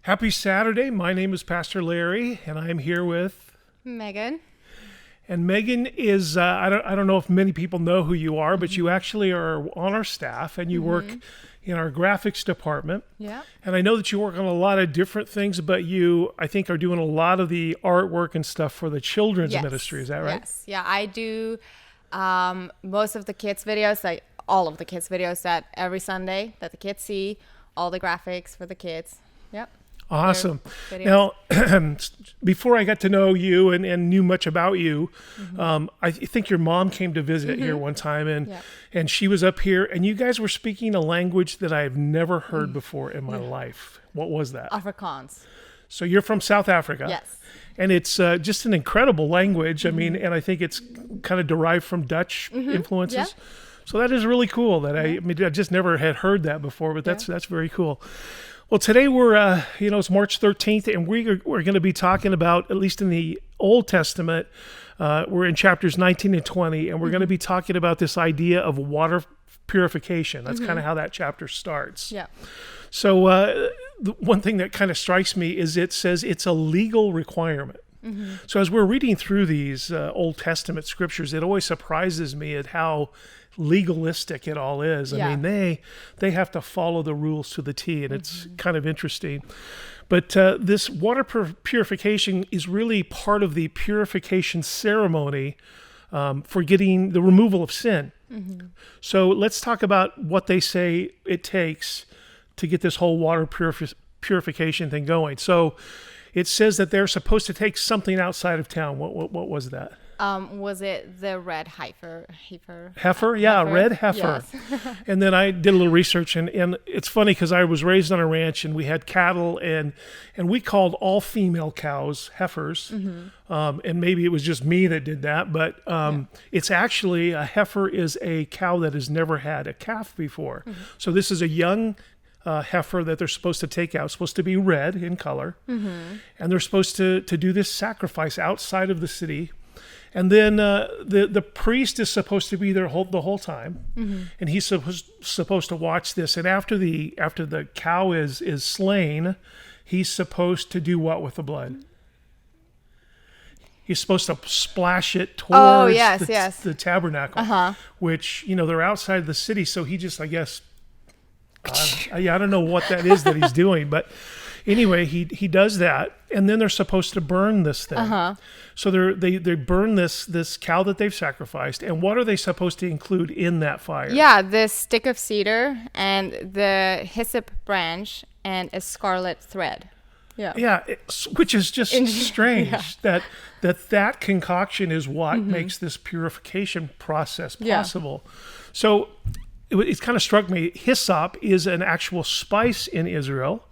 Happy Saturday. My name is Pastor Larry, and I'm here with Megan. And Megan is, I don't know if many people know who you are, but you actually are on our staff and you work in our graphics department. Yeah. And I know that you work on a lot of different things, but you, I think, are doing a lot of the artwork and stuff for the children's ministry. Is that right? Yes. Yeah, I do most of the kids' videos, like all of the kids' videos that every Sunday that the kids see, all the graphics for the kids. Yep. Awesome. Now, before I got to know you and knew much about you, I think your mom came to visit here one time, and she was up here, and you guys were speaking a language that I've never heard before in my life. What was that? Afrikaans. So you're from South Africa. Yes. And it's just an incredible language. I mean, and I think it's kind of derived from Dutch influences. Yeah. So that is really cool. That I just never had heard that before, but that's very cool. Well, today we're, it's March 13th, and we're going to be talking about, at least in the Old Testament, we're in chapters 19 and 20, and we're going to be talking about this idea of water purification. That's kind of how that chapter starts. Yeah. So the one thing that kind of strikes me is it says it's a legal requirement. So as we're reading through these Old Testament scriptures, it always surprises me at how legalistic it all is. I mean, they have to follow the rules to the T, and it's kind of interesting. But this water purification is really part of the purification ceremony for getting the removal of sin. So let's talk about what they say it takes to get this whole water purification thing going. So it says that they're supposed to take something outside of town. What was that? Was it the red heifer? Heifer? Yeah, red heifer. Yes. And then I did a little research, and it's funny because I was raised on a ranch, and we had cattle, and we called all female cows heifers. And maybe it was just me that did that, but it's actually, a heifer is a cow that has never had a calf before. So this is a young heifer that they're supposed to take out. It's supposed to be red in color, and they're supposed to do this sacrifice outside of the city. And then the priest is supposed to be there the whole time, and he's supposed to watch this. And after the cow is slain, he's supposed to do what with the blood? He's supposed to splash it towards the tabernacle, which, they're outside the city. So he just, I guess, I don't know what that is that he's doing, but anyway, he does that, and then they're supposed to burn this thing. So they burn this cow that they've sacrificed, and what are they supposed to include in that fire? Yeah, the stick of cedar and the hyssop branch and a scarlet thread. Yeah, which is just strange that concoction is what makes this purification process possible. So it kind of struck me, hyssop is an actual spice in Israel.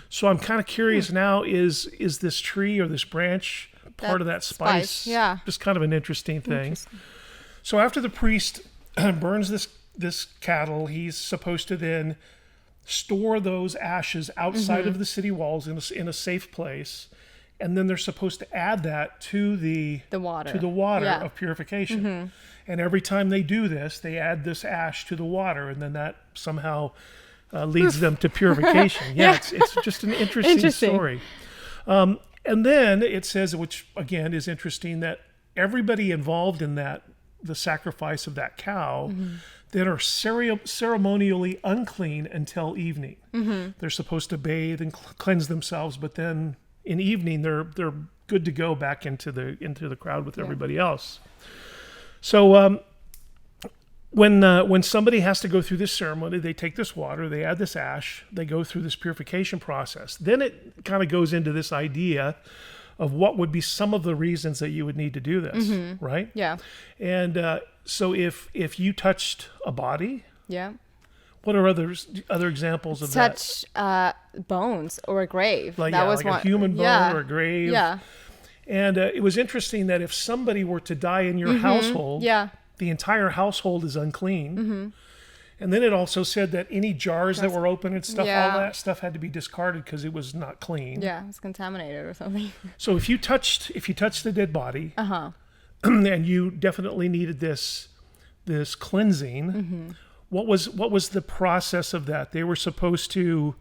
So I'm kind of curious now, is this tree or this branch part of that spice? Yeah. Just kind of an interesting thing. So after the priest burns this cattle, he's supposed to then store those ashes outside of the city walls in a safe place. And then they're supposed to add that to the water of purification. And every time they do this, they add this ash to the water, and then that somehow leads them to purification. It's just an interesting story. And then it says, which again is interesting, that everybody involved in the sacrifice of that cow, that are ceremonially unclean until evening. They're supposed to bathe and cleanse themselves, but then in evening they're good to go back into the crowd with everybody else. So when somebody has to go through this ceremony, they take this water, they add this ash, they go through this purification process. Then it kind of goes into this idea of what would be some of the reasons that you would need to do this, right? Yeah. And so if you touched a body, what are other examples of that? Touch bones or a grave. Like, that was like one. A human bone or a grave. Yeah. And it was interesting that if somebody were to die in your household, the entire household is unclean. And then it also said that any jars that were open and stuff, all that stuff had to be discarded because it was not clean. Yeah, it was contaminated or something. So if you touched the dead body, and you definitely needed this cleansing, what was the process of that? They were supposed to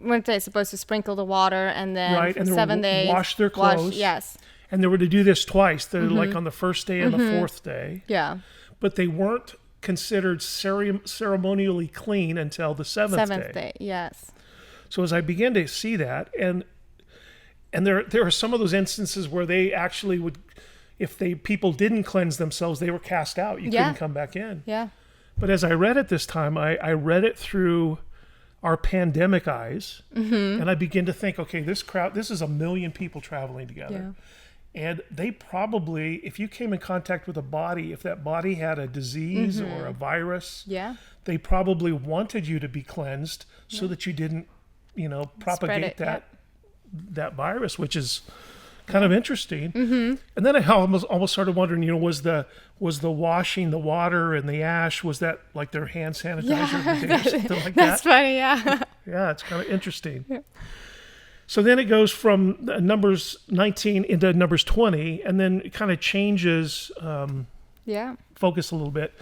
weren't they supposed to sprinkle the water and then right, for and 7 days wash their clothes. Yes. And they were to do this twice, like on the first day and the fourth day. Yeah. But they weren't considered ceremonially clean until the seventh day. Yes. So as I began to see that, and there are some of those instances where they actually would, if people didn't cleanse themselves, they were cast out. You couldn't come back in. Yeah. But as I read it this time, I read it through our pandemic eyes, and I begin to think, okay, this is 1 million people traveling together. And they probably, if you came in contact with a body, if that body had a disease or a virus, they probably wanted you to be cleansed so that you didn't, propagate that virus, which is kind of interesting. And then I almost started wondering, was the washing the water and the ash, was that like their hand sanitizer or something like that? That's funny, yeah. Yeah, it's kind of interesting. Yeah. So then it goes from Numbers 19 into Numbers 20, and then it kind of changes focus a little bit.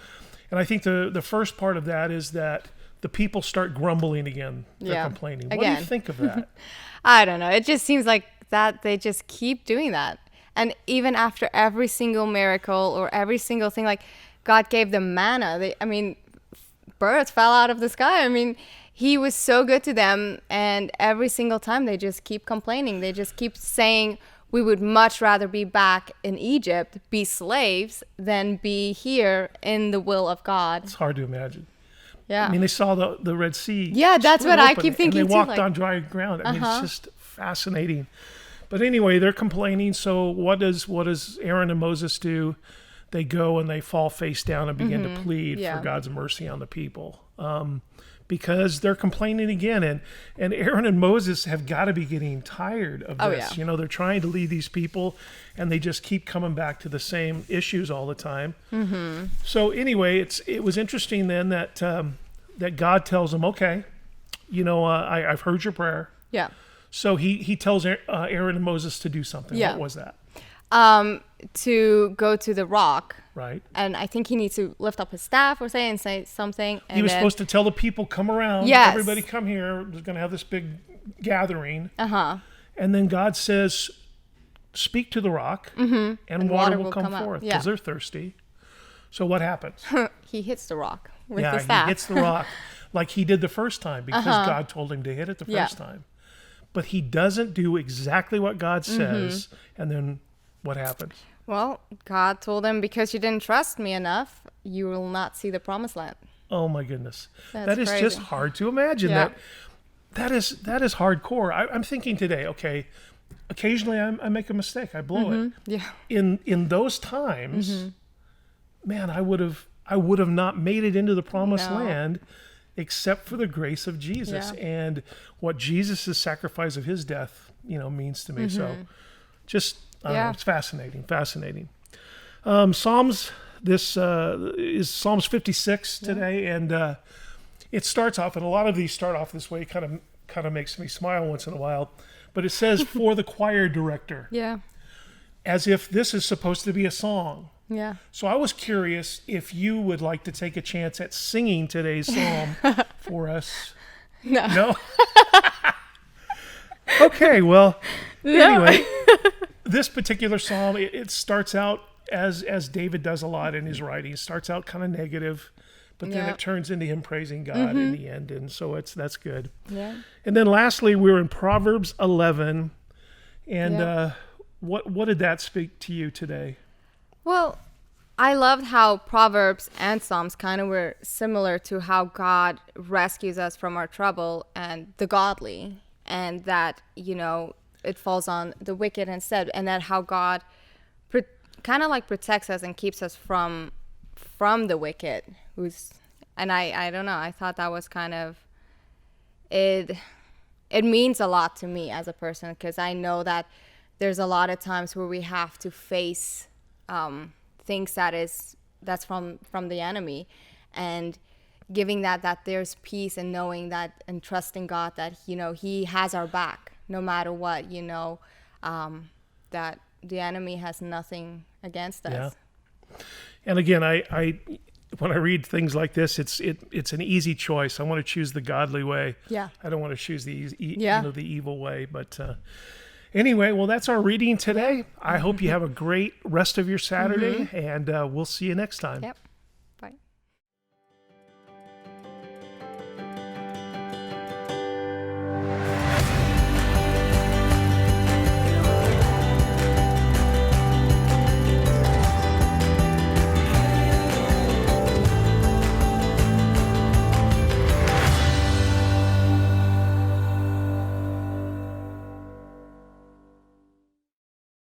And I think the first part of that is that the people start grumbling again. They're complaining. What do you think of that? I don't know. It just seems like that they just keep doing that. And even after every single miracle or every single thing, like God gave them manna. Birds fell out of the sky. He was so good to them, and every single time they just keep complaining. They just keep saying, we would much rather be back in Egypt, be slaves, than be here in the will of God. It's hard to imagine. Yeah. They saw the Red Sea. Yeah, that's what I keep thinking and they too. walked on dry ground. It's just fascinating. But anyway, they're complaining. So what does Aaron and Moses do? They go and they fall face down and begin to plead for God's mercy on the people. Because they're complaining again, and Aaron and Moses have got to be getting tired of this. They're trying to lead these people, and they just keep coming back to the same issues all the time. So anyway, it was interesting then that God tells them, okay, I've heard your prayer. Yeah. So he tells Aaron and Moses to do something. What was that? To go to the rock. Right. And I think he needs to lift up his staff or say something. And he was supposed to tell the people, come around. Yes. Everybody come here. We're going to have this big gathering. And then God says, speak to the rock and water will come forth because they're thirsty. So what happens? He hits the rock with the staff. Yeah, he hits the rock like he did the first time because God told him to hit it the first time. But he doesn't do exactly what God says. And then what happens? Well, God told him, because you didn't trust me enough, you will not see the promised land. Oh my goodness. That's crazy. Just hard to imagine. That is hardcore. I'm thinking today, okay, occasionally I make a mistake. I blow it. Yeah. In those times, man, I would have not made it into the promised land except for the grace of Jesus and what Jesus' sacrifice of his death, means to me. So just it's fascinating. Psalms, this is Psalms 56 today, and it starts off, and a lot of these start off this way. It kind of makes me smile once in a while, but it says for the choir director, as if this is supposed to be a song. Yeah. So I was curious if you would like to take a chance at singing today's psalm for us. No. Okay. Well. Anyway. This particular psalm, it starts out as David does a lot in his writing. It starts out kind of negative, but then it turns into him praising God in the end, and so that's good. Yeah. And then lastly, we're in Proverbs 11, and what did that speak to you today? Well, I loved how Proverbs and Psalms kind of were similar to how God rescues us from our trouble and the godly, and that, it falls on the wicked instead, and that how God kind of like protects us and keeps us from the wicked. I don't know. I thought that was kind of it means a lot to me as a person, because I know that there's a lot of times where we have to face things that's from the enemy, and giving that there's peace and knowing that and trusting God that he has our back no matter what, that the enemy has nothing against us. And again, I when I read things like this, it's an easy choice. I want to choose the godly way. Yeah. I don't want to choose the Yeah. the evil way. But anyway, well, that's our reading today. I hope you have a great rest of your Saturday, and we'll see you next time. Yep.